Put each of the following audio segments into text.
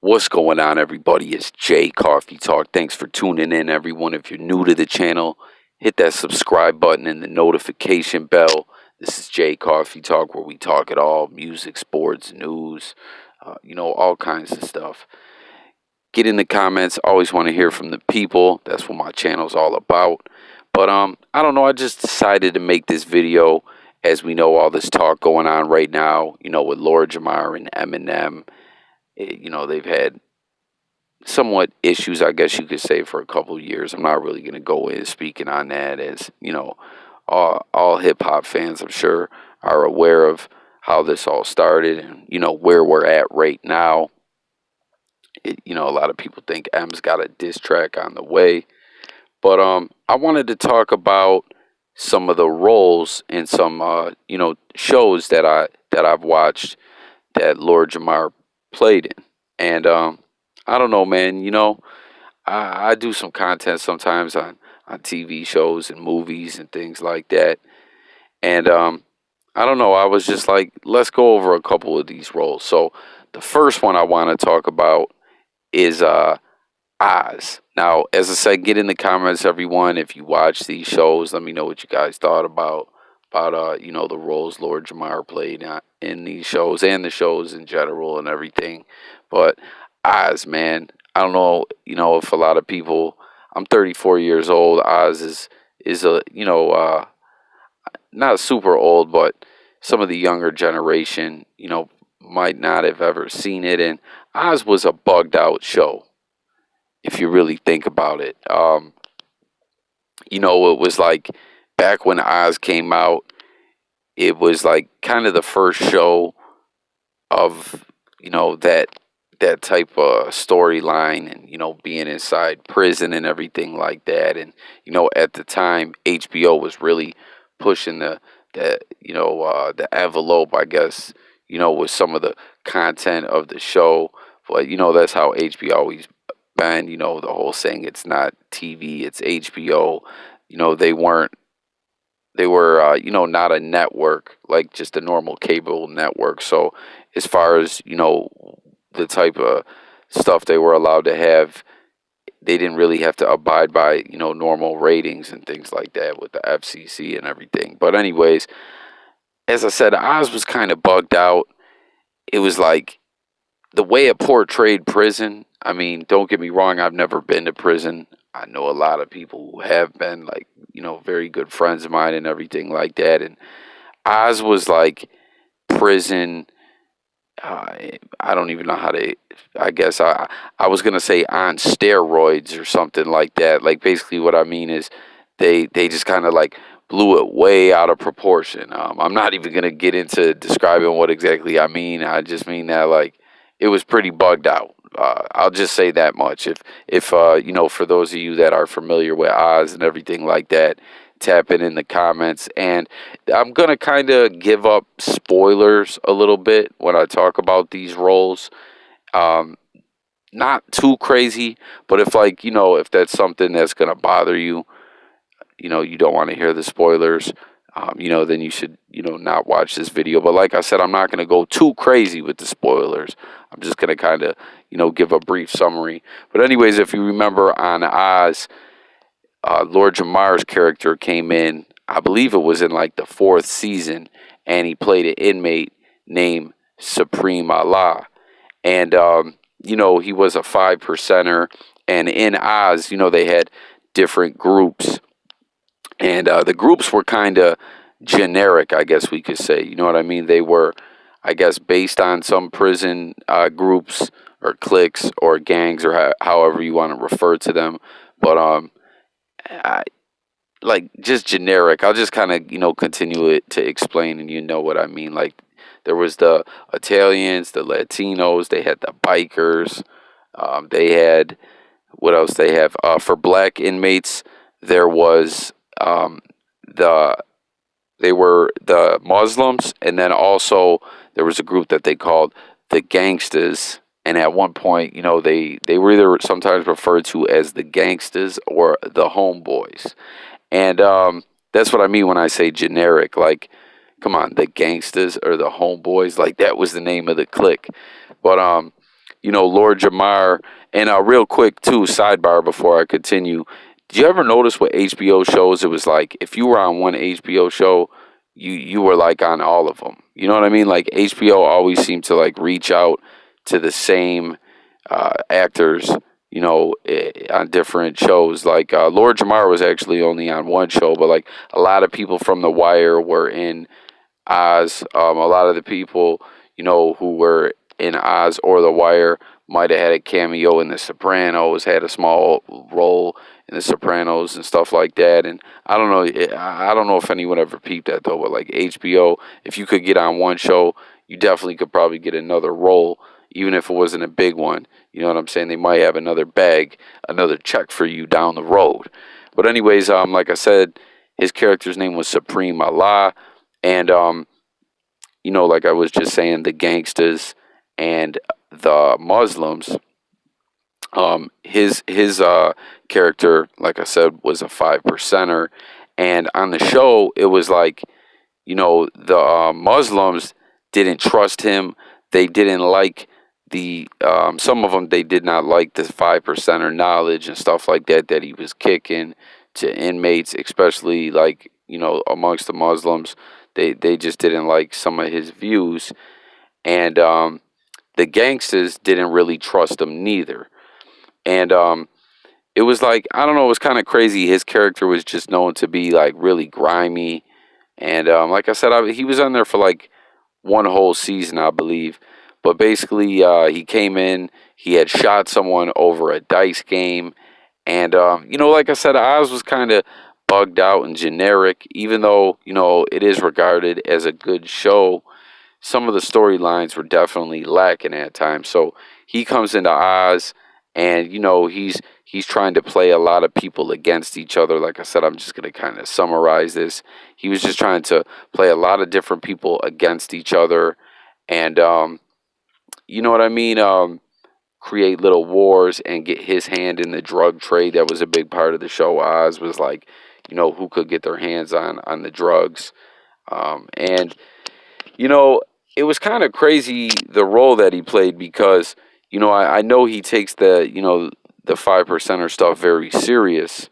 What's going on, everybody? It's Jay Coffee Talk. Thanks for tuning in, everyone. If you're new to the channel, hit that subscribe button and the notification bell. This is Jay Coffee Talk, where we talk it all: music, sports, news, all kinds of stuff. Get in the comments. Always want to hear from the people. That's what my channel's all about. But I don't know. I just decided to make this video as we know all this talk going on right now. With Lord Jamar and Eminem. They've had somewhat issues, I guess you could say, for a couple of years. I'm not really going to go in speaking on that, as all hip hop fans, I'm sure, are aware of how this all started and where we're at right now. A lot of people think M's got a diss track on the way, but I wanted to talk about some of the roles in some shows that I've watched that Lord Jamar played in. And I don't know, man. I do some content sometimes on TV shows and movies and things like that. And I don't know. I was just like, let's go over a couple of these roles. So the first one I want to talk about is Oz. Now, as I said, get in the comments, everyone. If you watch these shows, let me know what you guys thought about the roles Lord Jamar played in these shows and the shows in general and everything. But Oz, man, I don't know, if a lot of people. I'm 34 years old. Oz is a not super old, but some of the younger generation, might not have ever seen it. And Oz was a bugged out show, if you really think about it. It was like back when Oz came out, it was like kind of the first show of, that type of storyline and, being inside prison and everything like that. And, at the time, HBO was really pushing the envelope, I guess, with some of the content of the show. But, that's how HBO always been, the whole saying it's not TV, it's HBO. They were not a network like just a normal cable network. So as far as, the type of stuff they were allowed to have, they didn't really have to abide by, normal ratings and things like that with the FCC and everything. But anyways, as I said, Oz was kind of bugged out. It was like the way it portrayed prison. I mean, don't get me wrong, I've never been to prison. I know a lot of people who have been, like, very good friends of mine and everything like that. And Oz was like prison. I don't even know how to. I guess I was gonna say on steroids or something like that. Like, basically, what I mean is they just kind of like blew it way out of proportion. I'm not even gonna get into describing what exactly I mean. I just mean that, like, it was pretty bugged out. I'll just say that much. If for those of you that are familiar with Oz and everything like that, tap in the comments. And I'm gonna kind of give up spoilers a little bit when I talk about these roles. Not too crazy, but if that's something that's gonna bother you, you don't want to hear the spoilers, then you should, not watch this video. But like I said, I'm not going to go too crazy with the spoilers. I'm just going to kind of, give a brief summary. But anyways, if you remember on Oz, Lord Jamar's character came in, I believe it was in like the fourth season, and he played an inmate named Supreme Allah. And, he was a 5%er. And in Oz, they had different groups. And the groups were kind of generic, I guess we could say. You know what I mean? They were, I guess, based on some prison groups or cliques or gangs, or however you want to refer to them. But like, just generic. I'll just kind of, continue it to explain, and you know what I mean. Like, there was the Italians, the Latinos, they had the bikers, they had, what else they have? For black inmates, there was they were the Muslims, and then also there was a group that they called the gangsters. And at one point, they were either sometimes referred to as the gangsters or the homeboys. And that's what I mean when I say generic. Like, come on, the gangsters or the homeboys, like, that was the name of the clique. But Lord Jamar. And real quick, too, sidebar before I continue. Did you ever notice what HBO shows? It was like if you were on one HBO show, you were like on all of them. You know what I mean? Like HBO always seemed to like reach out to the same actors, on different shows. Like Lord Jamar was actually only on one show, but like a lot of people from The Wire were in Oz. A lot of the people, who were in Oz or The Wire might have had a cameo in The Sopranos, had a small role in The Sopranos and stuff like that. And I don't know, I don't know if anyone ever peeped that though, but like HBO, if you could get on one show, you definitely could probably get another role, even if it wasn't a big one. You know what I'm saying? They might have another bag, another check for you down the road. But anyways, like I said, his character's name was Supreme Allah. And like I was just saying, the gangsters and the Muslims. His character, like I said, was a 5%er, and on the show, it was like, the Muslims didn't trust him. They didn't like some of them. They did not like the 5%er knowledge and stuff like that he was kicking to inmates, especially like amongst the Muslims. They just didn't like some of his views, and the gangsters didn't really trust him neither. And it was like, I don't know, it was kind of crazy. His character was just known to be like really grimy, and like I said, he was on there for like one whole season, I believe. But basically, he came in, he had shot someone over a dice game, and like I said, Oz was kind of bugged out and generic, even though it is regarded as a good show. Some of the storylines were definitely lacking at times. So he comes into Oz, and he's trying to play a lot of people against each other. Like I said, I'm just gonna kind of summarize this. He was just trying to play a lot of different people against each other, and you know what I mean. Create little wars and get his hand in the drug trade. That was a big part of the show. Oz was like, who could get their hands on the drugs, and you know, it was kind of crazy the role that he played because, I know he takes the 5%er stuff very serious.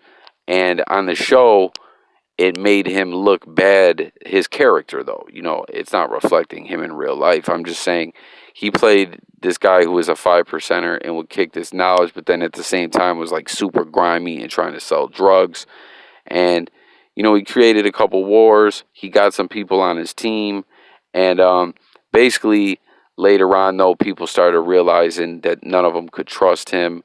And on the show, it made him look bad, his character, though. It's not reflecting him in real life. I'm just saying he played this guy who was a 5%er and would kick this knowledge, but then at the same time was like super grimy and trying to sell drugs. And, he created a couple wars. He got some people on his team. And basically, later on, though, people started realizing that none of them could trust him.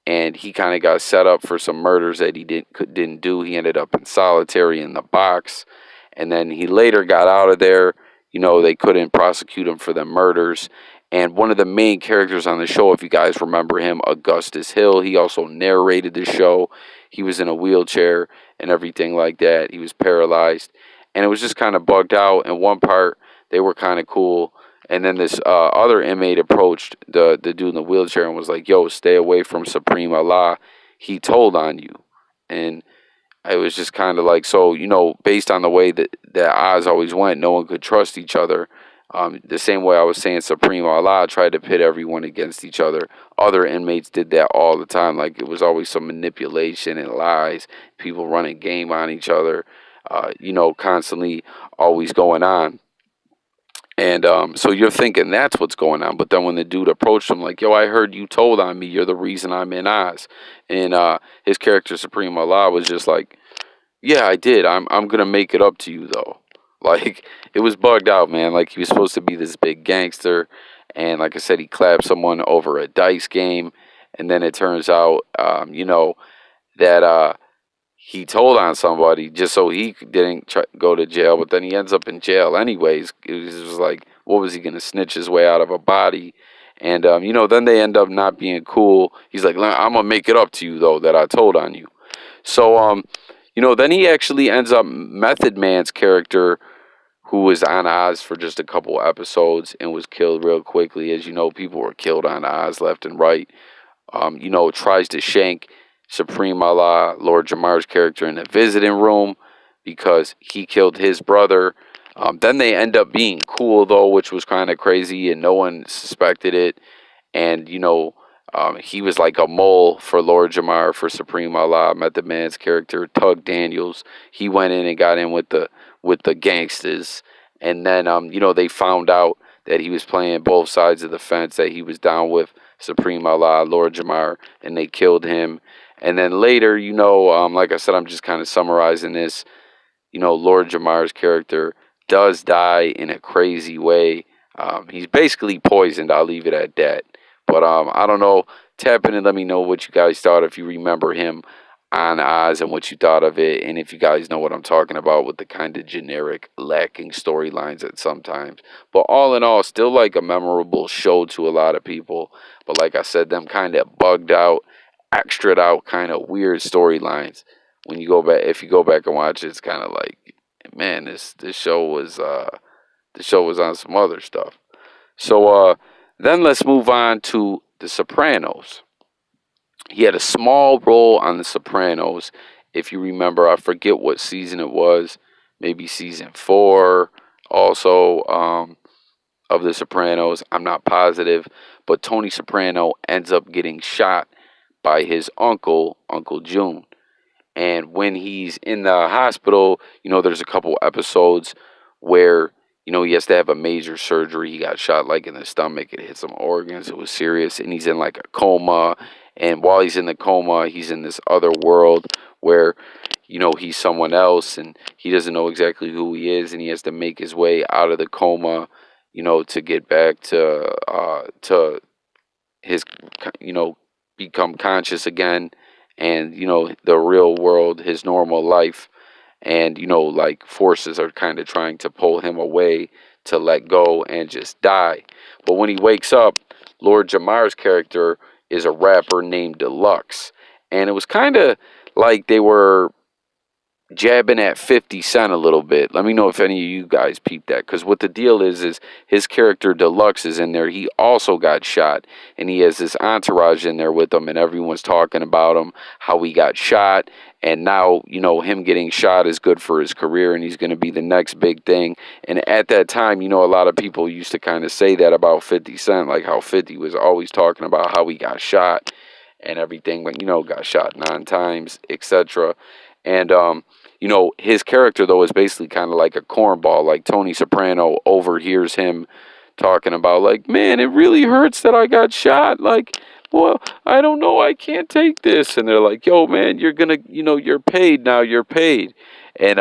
And he kind of got set up for some murders that he didn't do. He ended up in solitary in the box. And then he later got out of there. They couldn't prosecute him for the murders. And one of the main characters on the show, if you guys remember him, Augustus Hill, he also narrated the show. He was in a wheelchair and everything like that. He was paralyzed. And it was just kind of bugged out. And one part, they were kind of cool. And then this other inmate approached the dude in the wheelchair and was like, yo, stay away from Supreme Allah. He told on you. And it was just kind of like, so, based on the way that Oz always went, no one could trust each other. The same way I was saying Supreme Allah tried to pit everyone against each other. Other inmates did that all the time. Like, it was always some manipulation and lies. People running game on each other, constantly always going on. And so you're thinking that's what's going on. But then when the dude approached him, like, yo, I heard you told on me. You're the reason I'm in Oz. And his character, Supreme Allah, was just like, yeah, I did. I'm going to make it up to you, though. Like, it was bugged out, man. Like, he was supposed to be this big gangster. And like I said, he clapped someone over a dice game. And then it turns out, that he told on somebody just so he didn't go to jail, but then he ends up in jail anyways. It was just like, what was he going to snitch his way out of a body? And, then they end up not being cool. He's like, I'm going to make it up to you, though, that I told on you. So, then he actually ends up, Method Man's character, who was on Oz for just a couple episodes and was killed real quickly. As you know, people were killed on Oz left and right. Tries to shank Supreme Allah, Lord Jamar's character, in the visiting room because he killed his brother. Then they end up being cool, though, which was kind of crazy, and no one suspected it. and he was like a mole for Lord Jamar for Supreme Allah. Method Man's character, Tug Daniels, he went in and got in with the gangsters, and then they found out that he was playing both sides of the fence, that he was down with Supreme Allah, Lord Jamar, and they killed him. And then later, like I said, I'm just kind of summarizing this. Lord Jamar's character does die in a crazy way. He's basically poisoned. I'll leave it at that. But I don't know. Tap in and let me know what you guys thought, if you remember him on Oz and what you thought of it, and if you guys know what I'm talking about with the kind of generic, lacking storylines at sometimes. But all in all, still like a memorable show to a lot of people. But like I said, them kind of bugged out, extra out, kind of weird storylines. When you go back, if you go back and watch it, it's kind of like, man, this show was on some other stuff. So then let's move on to The Sopranos. He had a small role on The Sopranos. If you remember, I forget what season it was. Maybe season 4 also of The Sopranos. I'm not positive. But Tony Soprano ends up getting shot by his uncle, Uncle June. And when he's in the hospital, there's a couple episodes where, he has to have a major surgery. He got shot like in the stomach. It hit some organs. It was serious. And he's in like a coma. And while he's in the coma, he's in this other world where, he's someone else and he doesn't know exactly who he is. And he has to make his way out of the coma, to get back to his, become conscious again, and the real world, his normal life. And like forces are kind of trying to pull him away to let go and just die. But when he wakes up, Lord Jamar's character is a rapper named Deluxe, and it was kind of like they were jabbing at 50 Cent a little bit. Let me know if any of you guys peeped that, because what the deal is his character Deluxe is in there. He also got shot, and he has this entourage in there with him, and everyone's talking about him, how he got shot, and now, him getting shot is good for his career, and he's going to be the next big thing. And at that time, a lot of people used to kind of say that about 50 Cent, like how 50 was always talking about how he got shot and everything, but, got shot 9 times, etc. And, his character, though, is basically kind of like a cornball. Like, Tony Soprano overhears him talking about, like, man, it really hurts that I got shot. Like, well, I don't know, I can't take this. And they're like, yo, man, you're gonna, you're paid now, you're paid. And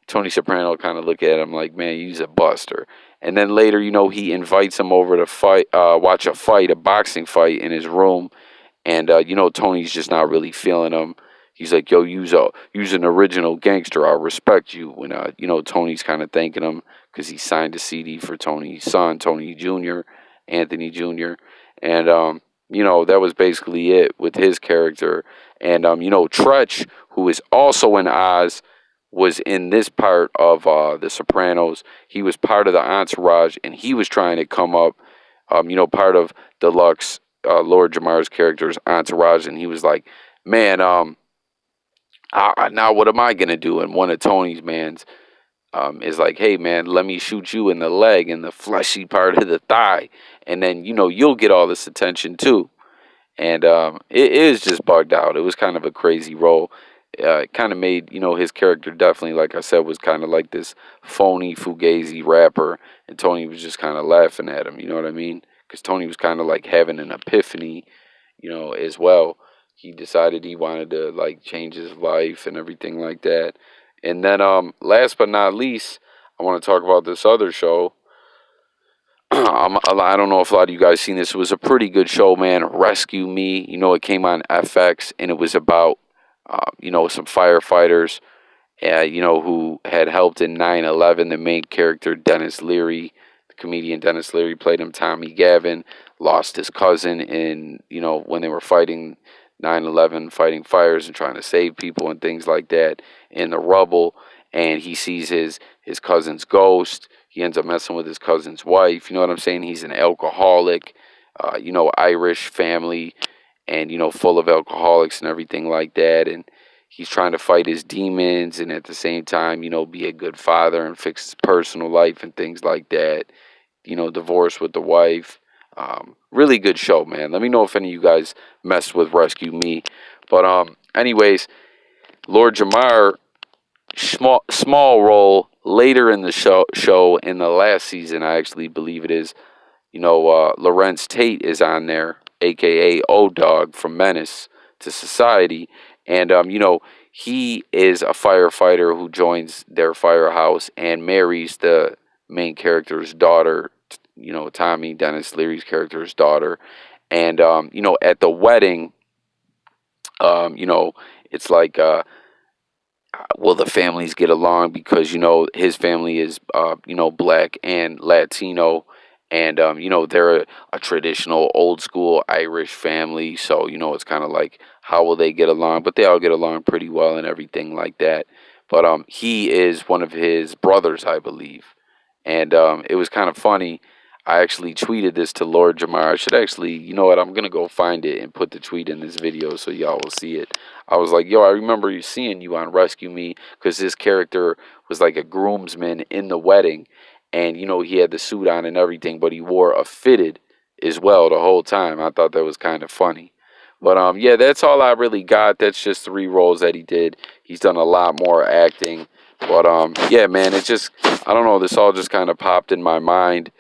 Tony Soprano kind of look at him like, man, he's a buster. And then later, he invites him over to fight, watch a boxing fight in his room. And, Tony's just not really feeling him. He's like, yo, use an original gangster. I respect you. When, Tony's kind of thanking him because he signed a CD for Tony's son, Tony Jr., Anthony Jr. And, that was basically it with his character. And, Tretch, who is also in Oz, was in this part of The Sopranos. He was part of the entourage, and he was trying to come up, part of Deluxe, Lord Jamar's character's entourage. And he was like, man, now what am I going to do? And one of Tony's mans is like, hey, man, let me shoot you in the leg, in the fleshy part of the thigh. And then, you'll get all this attention too. And it is just bugged out. It was kind of a crazy role. It kind of made, his character definitely, like I said, was kind of like this phony fugazi rapper. And Tony was just kind of laughing at him, you know what I mean? Because Tony was kind of like having an epiphany, as well. He decided he wanted to like change his life and everything like that. And then last but not least, I want to talk about this other show. I don't know if a lot of you guys seen this. It was a pretty good show, man. Rescue Me. It came on FX, and it was about some firefighters, who had helped in 9/11. The main character, Dennis Leary, the comedian Dennis Leary, played him. Tommy Gavin lost his cousin in, when they were fighting 9/11, fighting fires and trying to save people and things like that in the rubble. And he sees his cousin's ghost. He ends up messing with his cousin's wife. You know what I'm saying? He's an alcoholic, Irish family, and, full of alcoholics and everything like that. And he's trying to fight his demons and at the same time, be a good father and fix his personal life and things like that. Divorce with the wife. Really good show, man. Let me know if any of you guys messed with Rescue Me. But anyways, Lord Jamar, small role later in the show in the last season, I actually believe it is. Lorenz Tate is on there, aka O Dog from Menace to Society, and he is a firefighter who joins their firehouse and marries the main character's daughter. Tommy Dennis Leary's character's daughter, and at the wedding, it's like will the families get along, because his family is black and Latino, and they're a traditional old school Irish family, so it's kind of like, how will they get along? But they all get along pretty well and everything like that. But he is one of his brothers, I believe, and it was kind of funny. I actually tweeted this to Lord Jamar. I should actually, you know what, I'm gonna go find it and put the tweet in this video so y'all will see it. I was like, yo, I remember seeing you on Rescue Me, because his character was like a groomsman in the wedding, and he had the suit on and everything, but he wore a fitted as well the whole time. I thought that was kind of funny. But yeah, that's all I really got. That's just 3 roles that he did. He's done a lot more acting. But yeah, man, it just, I don't know, this all just kind of popped in my mind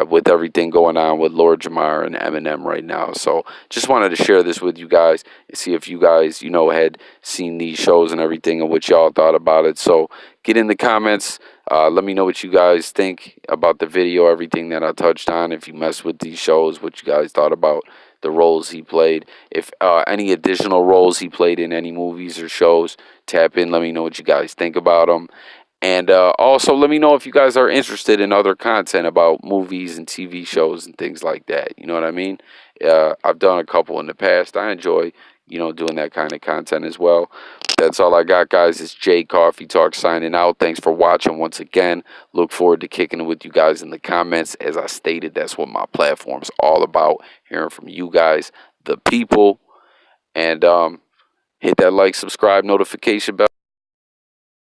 with everything going on with Lord Jamar and Eminem right now. So just wanted to share this with you guys and see if you guys, had seen these shows and everything and what y'all thought about it. So get in the comments. Let me know what you guys think about the video, everything that I touched on. If you mess with these shows, what you guys thought about the roles he played. If any additional roles he played in any movies or shows, tap in. Let me know what you guys think about them. And also, let me know if you guys are interested in other content about movies and TV shows and things like that. You know what I mean? I've done a couple in the past. I enjoy, doing that kind of content as well. That's all I got, guys. It's Jay Coffee Talk signing out. Thanks for watching once again. Look forward to kicking it with you guys in the comments. As I stated, that's what my platform's all about. Hearing from you guys, the people. And hit that like, subscribe, notification bell.